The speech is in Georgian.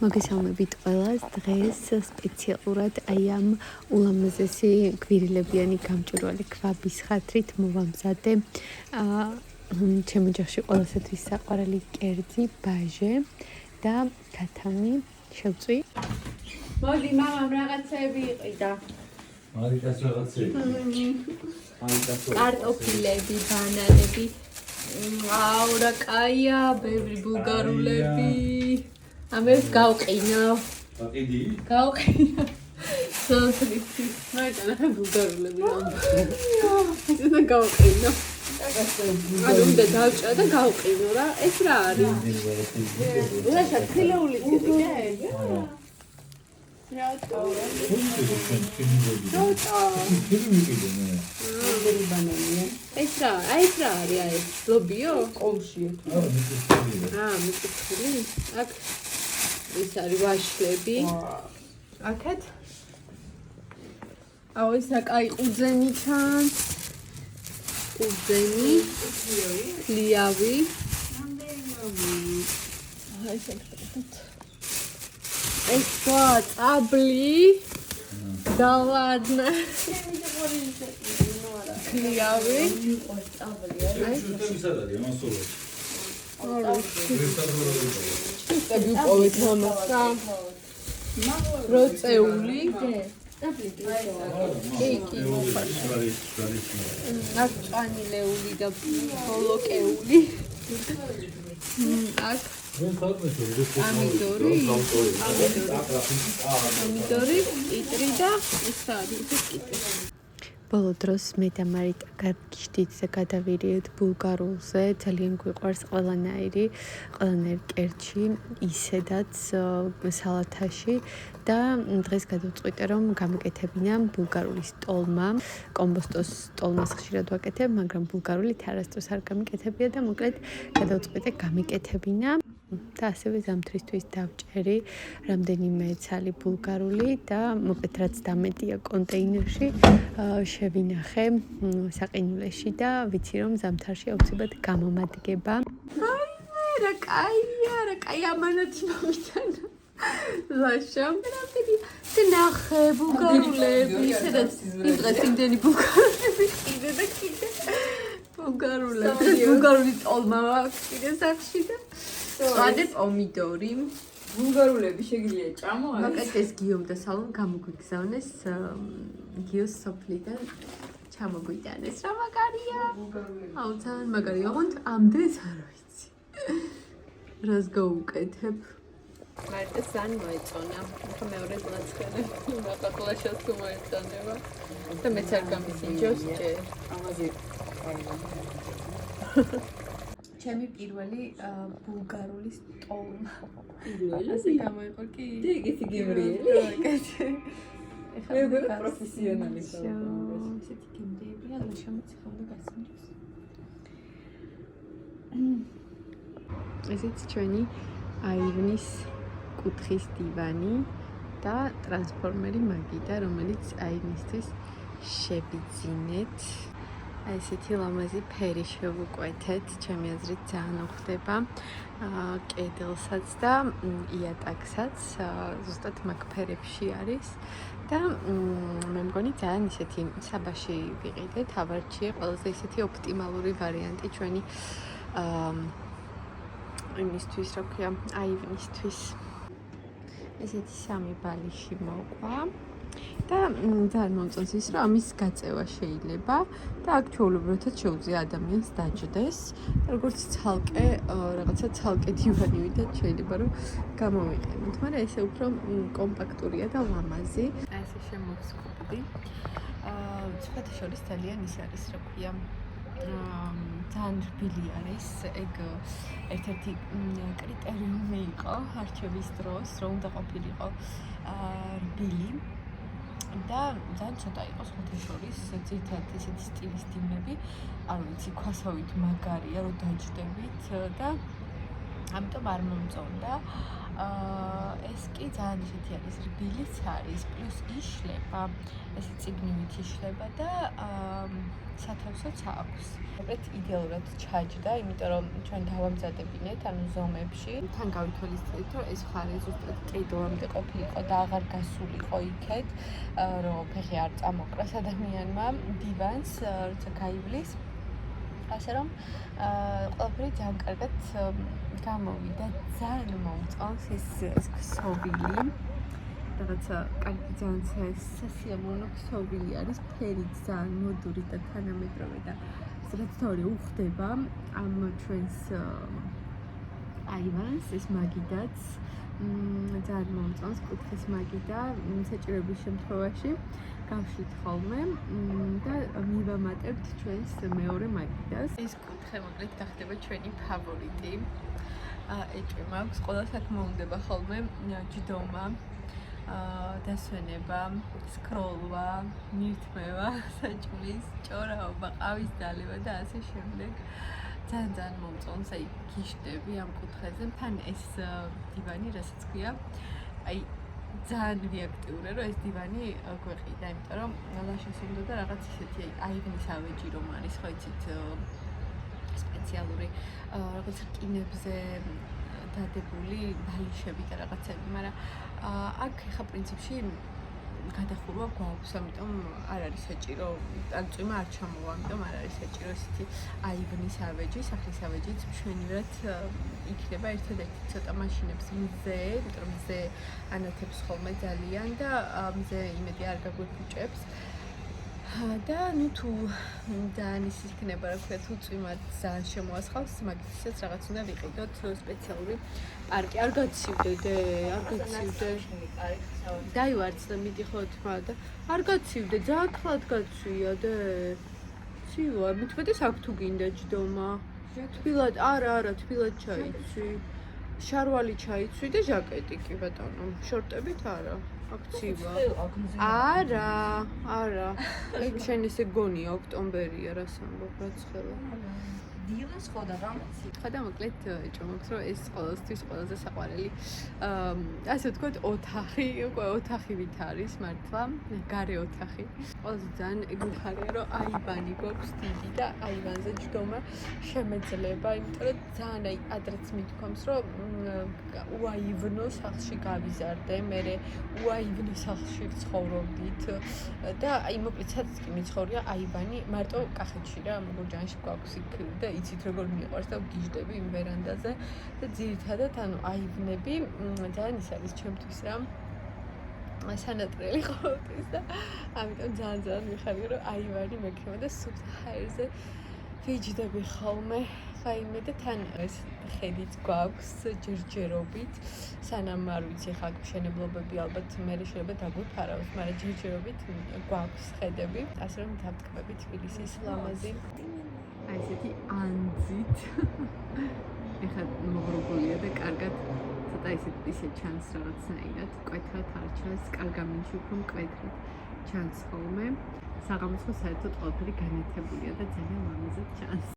მოგესალმებით ყველას. დღეს სპეციალურად აი ამ ულამაზესი გვირილებიანი გამჭვირვალე ქვაბის ხათრით მოვამზადე ჩემ ოჯახში ყველასათვის საყვარელი კერძი ბაჟე და ქათამი. შევწვი. მოდი მამამ რაღაცები იყიდა. მარიკას რაღაცები. კარტოფილები, ბანანები. აუ რა კაია, ბევრი ბულგარულები. ამერს გავყინავ. აყიდი? გავყინავ. სოთრიფი. მაგა რა ბულგარულები რა. ეს და გავყინავ. ანუ უნდა დავჭა და გავყინო რა. ეს რა არის? ულაშა ქილეული წიგნია. რატო? ეს რა არის ეს? ლობიო? ყოლშია. მიწითელი. აქ ეს არის ვაშლები. აქეთ. აუ ეს რა კაი ყურძენი ჩანს. ყურძენი. ლიავი. აი ეს ეს წაბლი დავარნა ლიავი როწეული აქ ჭანილეული და ბოლოკეული აქ ამიდორი, კიტრი და ის არის კიტრი. ბოლო დროს მე და მარიტა გავგიშდით და გადავირიეთ ბულგარულზე. ძალიან გვიყვარს ყველანაირი კერძი, ისედაც სალათაში და დღეს გადავწყვიტე რომ გამიკეთებინა ბულგარული სტოლმა. კომბოსტოს სტოლმას ხშირად ვაკეთებ, მაგრამ ბულგარულით არასდროს არ გამიკეთებია და მოკლედ გადავწყვიტე გამიკეთებინა. და ასევე ზამთრისთვის დავჭერი რამდენიმე ცალი ბულგარული და მოკლედ რაც დამეტია კონტეინერში შევინახე საყინულეში და ვიცი რომ ზამთარში აუცილებლად გამომადგება. აი რა კაია ამანაც მომიტანა. ლაშამ რამდენი ნახე ბულგარულები სადაც იმ დღეს იმდენი ბულგარულები კიდე და კიდე ბულგარული ტოლმა აქვს კიდე სახში და ვადე პომიდორი. ბულგარულები შეგიძლია ჭამო? მაგათ ეს გიომ და სალონ გამოგვიგზავნეს გიოს სოფლიდან ჩამოგვიტანეს. რა მაგარია? აუ ძალიან მაგარია. ოღონდ ამდენს არ ვიცი. რას გავუკეთებ? მარტო სან მოეწონა. ხო მეორე დაწქენე. მაგათლაშას თუ მოეწონება. და მეც არ გამისინჯოს ჯერ. ამაზე ჩემი პირველი ბულგარული სტოლმა. პირველი? ასე გამოიყო კი? ეგეთი გემრიელი. ეხლა მე ვიყავ პროფესიონალი ხარ. ესეთი გემრიელია, და შემოწიხავდა გასინჯოს. ესეც ჩვენი აივნის კუთხის დივანი და ტრანსფორმერი მაგიდა, რომელიც აივნისთვის შევიძინეთ. აი ესეთი ლამაზი ფერი შევუკვეთეთ, ჩემი აზრით ძალიან უხდება კედელსაც და იატაკსაც, ზუსტად მაგ ფერებში არის და მე მგონი ძალიან ისეთი საბაში ვიყიდეთ, ავარჩიე ყველაზე ისეთი ოპტიმალური ვარიანტი ჩვენი იმისთვის, რა ქვია, აივნისთვის. ესეთი სამი ბალიში მოყვა. და ძალიან მომწონს ის, რომ ამის გაწევა შეიძლება და აქ ჩვეულებრივად შეუძლია ადამიანს დაჯდეს. როგორც ცალკე, რაღაცა ცალკე დივანივით შეიძლება რომ გამოვიყენოთ, მაგრამ ესე უფრო კომპაქტურია და ლამაზი. აი ესე შემოვსკუპდი. სხვათა შორის ძალიან ის არის, რა ქვია, ძალიან რბილი არის. ეგ ერთ-ერთი კრიტერიუმი იყო არჩევის დროს, რომ უნდა ყოფილიყო რბილი. და ძალიან ცოტა იყო სხვათა შორის ძირითადად ესეთი სტილის დივნები, არ ვიცი, ქვასავით მაგარია, რომ დაჯდებით და ამიტომ არ მომწონდა. ეს კი ძალიან ისეთი არის, რბილიც არის, პლუს იშლება, ესე წიგნივით იშლება და სათავსოც აქვს. ეგრეთ იდეალურად ჩაჯდა, იმიტომ რომ ჩვენ დავამზადებინეთ, ანუ ზომებში. თან გავითვალისწინეთ, რომ ეს მხარე ზუსტად კედლამდე ყოფილიყო და აღარ გასულიყო იქეთ, რომ ფეხი არ წამოკრას ადამიანმა დივანს, როცა გაივლის. ასე რომ ყველაფერი ძალიან კარგად გამოვიდა, ძალიან მომწონს ეს ქსოვილი. რაღაცა კარგი ძალიან სასიამოვნო ქსოვილი არის, ფერი ძალიან მოდური და თანამედროვე და რაც თორე უხდება ამ ჩვენს აივანს, ეს მაგიდაც ძალიან მომწონს, კუთხის მაგიდა, საჭიროების შემთხვევაში გავშლით ხოლმე და მივამატებთ ჩვენს მეორე მაგიდას. ეს კუთხე მოკლედ გახდება ჩვენი ფავორიტი. ეჭვი მაქვს, ყველა საქმე უნდა ხოლმე ჯდომა, დასვენება, სკროლვა, მირთმევა, საჭმლის ჭორაობა, ყავის დალევა და ასე შემდეგ. ძალიან მომწონს, აი გიშტები ამ კუთხეზე. თან ეს დივანი, რასაც ქვია, აი ძალიან რეაქტიურია, რომ ეს დივანი გვეყიდა, იმიტომ რომ ლაშას უნდა და რაღაც ისეთი აივნის ავეჯი რომ არის, ხო იცით, სპეციალური რაღაც რკინებზე დადებული ბალიშები და რაღაცები, მაგრამ აქ ხა პრინციპში გადახურვა გვაქვს, ამიტომ არ არის საჭირო, ან წვიმა არ ჩამოვა, ამიტომ არ არის საჭირო ესეთი აივნის ავეჯი, სახლის ავეჯიც მშვენივრად იქნება. ერთადერთი ცოტა მაშინებს მზე, იმიტომ რომ მზე ანათებს ხოლმე ძალიან და მზე იმედი არ გაგვიფუჭებს. და ნუ თუ ძალიან ის იქნება, რა ქვია, თუ წვიმა ძალიან შემოასხავს, მაგისაცაც რაღაც უნდა ვიყიდოთ სპეციალური პარკი. არ გაცივდე, არ გაცივდე. დაივარცხდა, მიდიხოთ და არ გაცივდე, ძალიან ხლად გაცვია და ცივა, მithmetes აქ თუ გინდა ჯდომა. თბილად, არა, თბილად ჩაიცვი. შარვალი ჩაიცვი და ჟაკეტი კი ბატონო, შორტებით არა. აქცივა. არა. ეგ შენ ესე გონია ოქტომბერია, რას ამბობ, რაცხელა. დილას ხო და რამაც ხა და მოკლედ ჭომობს, რომ ეს ყოველთვის ყველაზე საყვარელი ასე ვთქვათ, ოთახი, უკვე ოთახივით არის მართლა, გარე ოთახი. ყველაზე ძალიან ეგუხარია, რომ აივანი გვაქვს დიდი და აივანზე ჯდომა შემეძლება, იმიტომ რომ ძალიან აი ადრეც მithქვამს, რომ უაივნო სახლში გავიზარდე, მერე უაივნო სახლში ცხოვრობდით და აი მოკლედ სადაც კი მიცხოვრია აივანი, მარტო კახეთში რა, მოგოჯანში გვაქვს იქ და იცით როგორ მიყვარს და ვგიჟდები იმ ვერანდაზე და ძირითადად ანუ აივნები ძალიან ის არის ჩემთვის რა სანატრელი ყოველთვის და ამიტომ ძალიან მიხარია რომ აივანი მექნება და სუფთა ჰაერზე ვიჯდები ხოლმე ხაიმე და თან ეს ხედიც გვაქვს ჯერჯერობით სანამ არ ვიცი ხა მშენებლობები ალბათ მე შეიძლება დაგვიფარავოს მაგრამ ჯერჯერობით გვაქვს ხედები ასე რომ დავტკბები თბილისის ლამაზი აი ესეთი ანძით ეხლა მოგრუგულია და კარგად ცოტა ისე ჩანს რაღაცნაირად მკვეთრად არ ჩანს კარგამინში უფრო მკვეთრად ჩანს ხოლმე საღამოცხო საერთოდ ყველაფერი განათებულია და ძალიან ლამაზად ჩანს